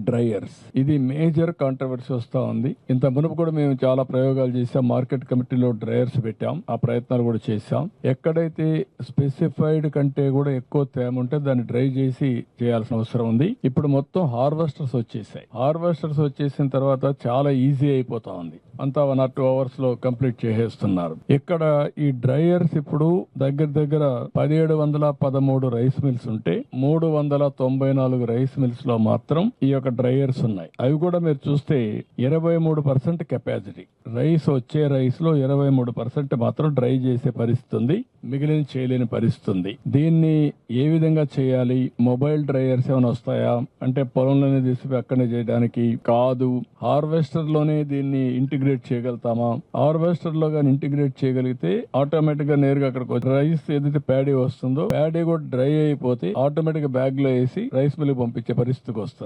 Dryers. ఇది major controversy వస్తా ఉంది. ఇంత మునుపు కూడా మేము చాలా ప్రయోగాలు చేసాం. మార్కెట్ కమిటీలో డ్రైయర్స్ పెట్టాం, ఆ ప్రయత్నాలు కూడా చేసాం. ఎక్కడైతే స్పెసిఫైడ్ కంటే కూడా ఎక్కువ తేమ ఉంటే దాన్ని డ్రై చేసి చేయాల్సిన అవసరం ఉంది. ఇప్పుడు మొత్తం హార్వెస్టర్స్ వచ్చేసాయి. హార్వెస్టర్స్ వచ్చేసిన తర్వాత చాలా ఈజీ అయిపోతా ఉంది. అంతా 1 or 2 hours లో కంప్లీట్ చేసేస్తున్నారు. ఇక్కడ ఈ డ్రైయర్స్ ఇప్పుడు దగ్గర దగ్గర 1713 రైస్ మిల్స్ ఉంటే 394 రైస్ మిల్స్ లో మాత్రం ఈ యొక్క డ్రైయర్స్ ఉన్నాయి. అవి కూడా మీరు చూస్తే 23% కెపాసిటీ. వచ్చే రైస్ లో 23% మాత్రం డ్రై చేసే పరిస్థితి ఉంది, మిగిలిన చేయలేని పరిస్థితి ఉంది. దీన్ని ఏ విధంగా చేయాలి? మొబైల్ డ్రైయర్స్ ఏమైనా వస్తాయా అంటే పొలంలోనే తీసి అక్కడనే చేయడానికి కాదు. హార్వెస్టర్ లోనే దీన్ని ఇంటిగ్రేట్ చేయగలుగుతామా? హార్వెస్టర్ లో కానీ ఇంటిగ్రేట్ చేయగలిగితే ఆటోమేటిక్ గా నేరుగా అక్కడికి రైస్ ఏదైతే ప్యాడీ వస్తుందో ప్యాడీ కూడా డ్రై అయిపోతే ఆటోమేటిక్ గా బ్యాగ్ లో వేసి రైస్ మిల్ పంపించే పరిస్థితికి వస్తుంది.